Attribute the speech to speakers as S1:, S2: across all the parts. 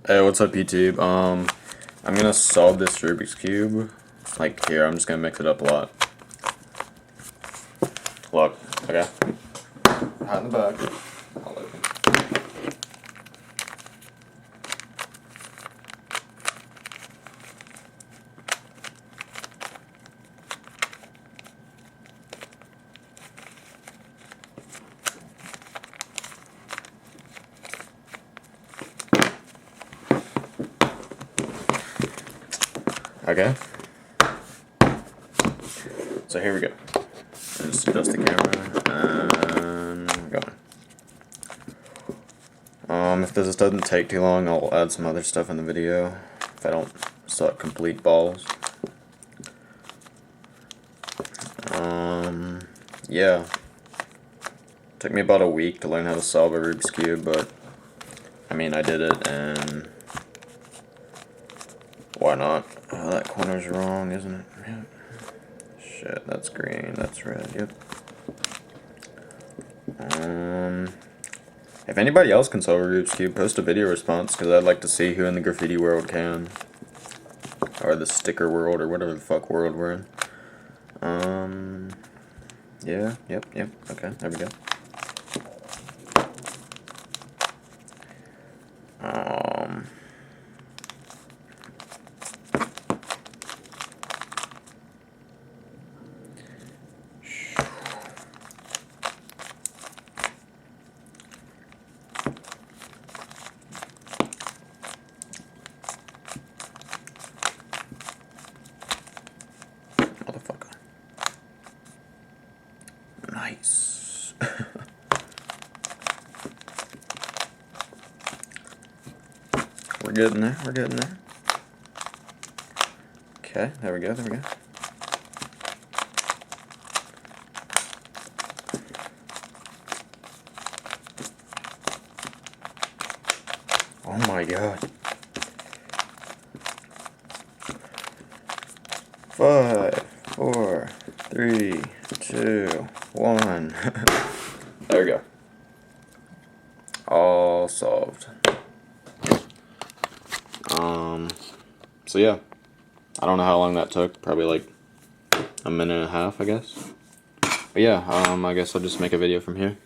S1: Hey, what's up, YouTube? I'm gonna solve this Rubik's Cube. Like, here, I'm just gonna mix it up a lot. Look, okay. Hat in the back. I'll open. Okay. So here we go. Just adjust the camera and we're going. If this doesn't take too long, I'll add some other stuff in the video. If I don't suck complete balls. Yeah. Took me about a week to learn how to solve a Rubik's Cube, but I mean, I did it, and why not? Oh, that corner's wrong, isn't it? Yep. Shit, that's green, that's red, yep. If anybody else can solve a Rubik's Cube, post a video response, because I'd like to see who in the graffiti world can. Or the sticker world, or whatever the fuck world we're in. Yeah, yep, okay, there we go. Motherfucker. Nice. We're getting there, we're getting there. Okay, there we go, there we go. Oh my god. 5, 4, 3, 2, 1. There we go. All solved. So yeah. I don't know how long that took. Probably like a minute and a half, I guess. But yeah, I guess I'll just make a video from here.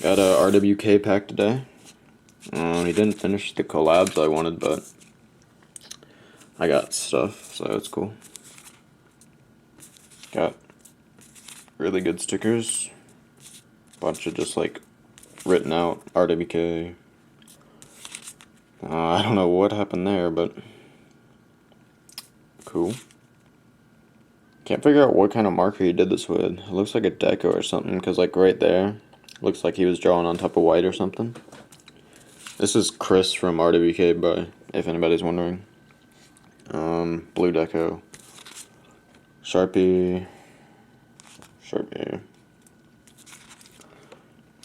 S1: Got a RWK pack today. He didn't finish the collabs I wanted, but I got stuff, so it's cool. Got really good stickers. Bunch of just like written out RWK. I don't know what happened there, but cool. Can't figure out what kind of marker he did this with. It looks like a deco or something, because like right there, looks like he was drawing on top of white or something. This is Chris from RWK, but if anybody's wondering. Blue deco. Sharpie.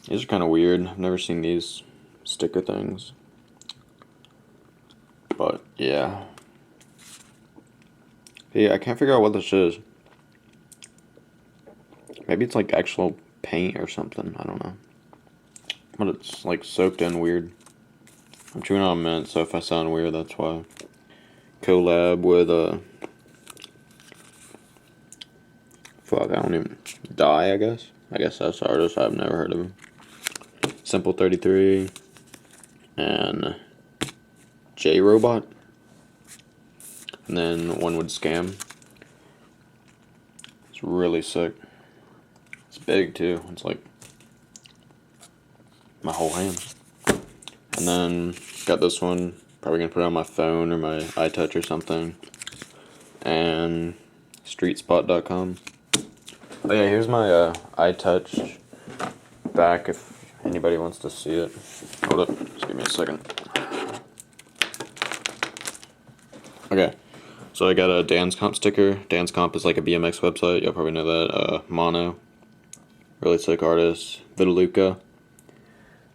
S1: These are kind of weird. I've never seen these sticker things. But yeah. Yeah, I can't figure out what this is. Maybe it's like actual paint or something. I don't know. But it's like soaked in weird. I'm chewing on a mint, so if I sound weird, that's why. Collab with fuck, I don't even. Die, I guess. I guess that's the artist. I've never heard of him. Simple 33 and J Robot, and then one would scam. It's really sick. It's big too. It's like my whole hand. And then got this one. Probably gonna put it on my phone or my iTouch or something. And streetspot.com. Oh yeah, here's my iTouch back if anybody wants to see it. Hold up, just give me a second. Okay, so I got a Dance Comp sticker. Dance Comp is like a BMX website, you'll probably know that. Mono, really sick artist. Vitaluca,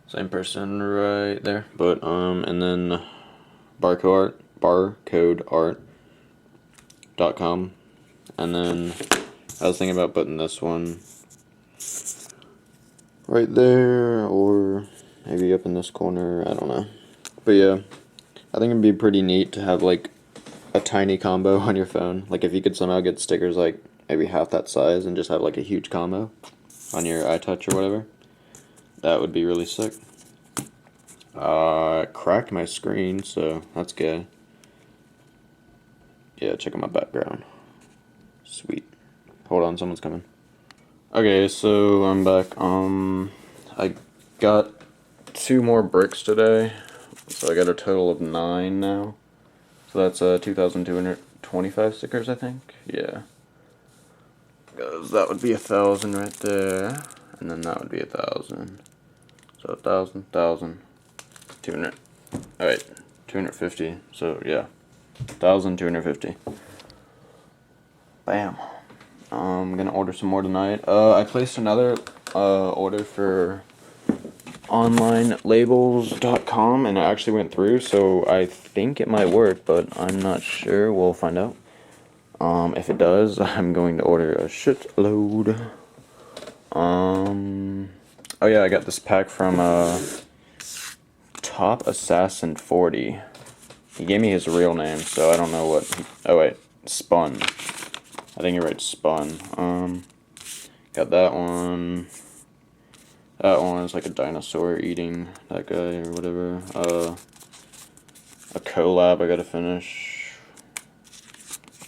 S1: same person right there. But and then barcodeart.com, and then I was thinking about putting this one right there, or maybe up in this corner, I don't know. But yeah, I think it'd be pretty neat to have like a tiny combo on your phone. Like if you could somehow get stickers like maybe half that size and just have like a huge combo on your iTouch or whatever, that would be really sick. It cracked my screen, so that's good. Yeah, check out my background. Sweet. Hold on, someone's coming. Okay, so I'm back. I got 2 more bricks today, so I got a total of 9 now. So that's 2,225 stickers, I think. Yeah. Because that would be 1,000 right there, and then that would be 1,000. So 1,000, 200. All right, 250. So yeah, 1,250. Bam. I'm gonna order some more tonight. I placed another order for onlinelabels.com and it actually went through, so I think it might work, but I'm not sure. We'll find out. If it does, I'm going to order a shitload. Oh yeah, I got this pack from Top Assassin 40. He gave me his real name, so I don't know what oh wait, Spun. I think you're right, Spun. Got that one. That one is like a dinosaur eating that guy or whatever. A collab I gotta finish.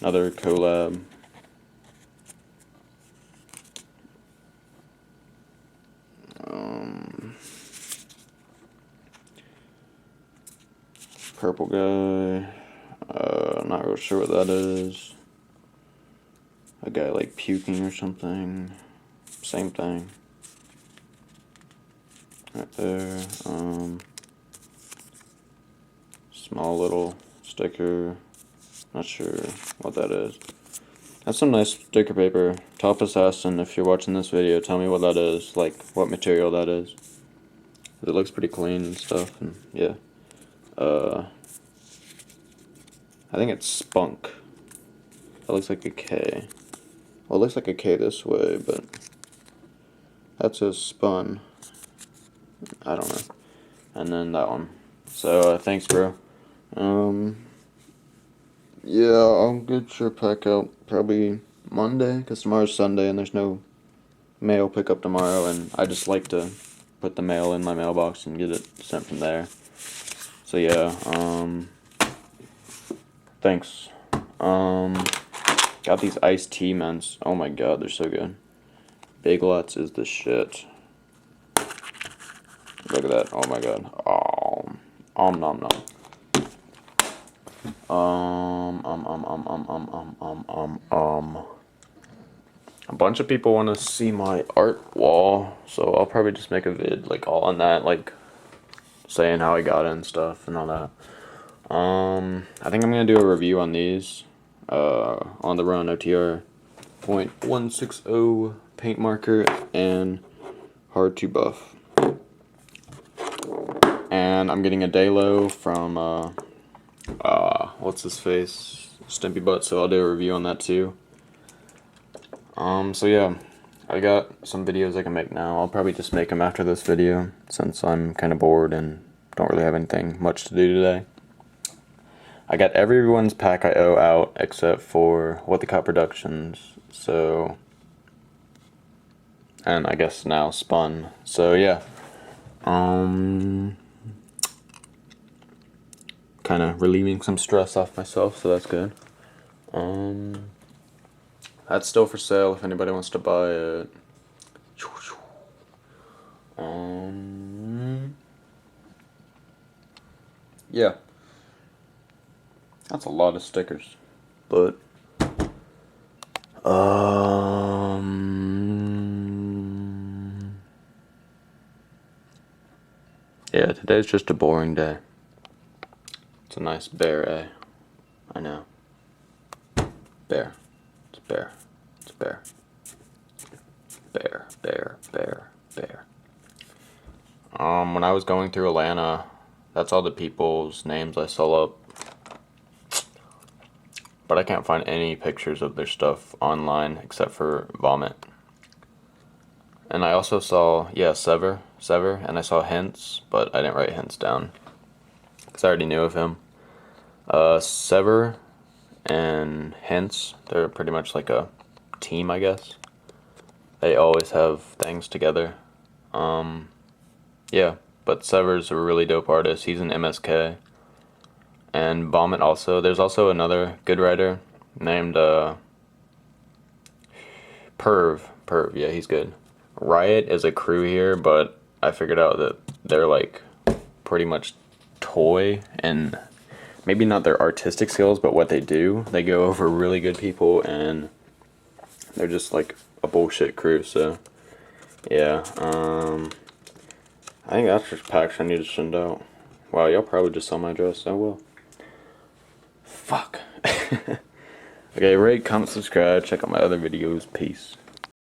S1: Another collab. Purple guy. Not real sure what that is. A guy like puking or something. Same thing. Right there. Small little sticker. Not sure what that is. That's some nice sticker paper. Top Assassin, if you're watching this video, tell me what that is. Like, what material that is. It looks pretty clean and stuff, and yeah. I think it's Spunk. That looks like a K. Well, it looks like a K this way, but that says Spun. I don't know. And then that one. So, thanks, bro. Yeah, I'll get your pack out probably Monday, because tomorrow's Sunday and there's no mail pickup tomorrow, and I just like to put the mail in my mailbox and get it sent from there. So yeah, thanks. Got these iced tea mints. Oh my god, they're so good. Big Lots is the shit. Look at that. Oh my god. Nom nom. A bunch of people want to see my art wall, so I'll probably just make a vid like all on that, like saying how I got it and stuff and all that. I think I'm gonna do a review on these. On the Run OTR .160 paint marker and hard to buff. And I'm getting a Dalo from what's his face? Stimpy Butt, so I'll do a review on that too. So yeah, I got some videos I can make now. I'll probably just make them after this video, since I'm kind of bored and don't really have anything much to do today. I got everyone's pack I owe out except for What the Cop Productions, so, and I guess now Spun. So yeah, kind of relieving some stress off myself, so that's good. That's still for sale if anybody wants to buy it. Yeah. That's a lot of stickers. But yeah, today's just a boring day. It's a nice bear, eh? I know. Bear. It's bear. It's bear. Bear, bear, bear, bear. When I was going through Atlanta, that's all the people's names I saw up. But I can't find any pictures of their stuff online except for Vomit. And I also saw, yeah, Sever, and I saw Hints, but I didn't write Hints down. because I already knew of him. Sever and Hence, they're pretty much like a team, I guess. They always have things together. Yeah, but Sever's a really dope artist. He's an MSK. And Vomit also. There's also another good writer named Perv, yeah, he's good. Riot is a crew here, but I figured out that they're like pretty much toy, and maybe not their artistic skills, but what they do. They go over really good people, and they're just like a bullshit crew. So yeah, I think that's just packs I need to send out. Wow, y'all probably just saw my address. Oh well. Fuck. Okay, rate, comment, subscribe, check out my other videos. Peace.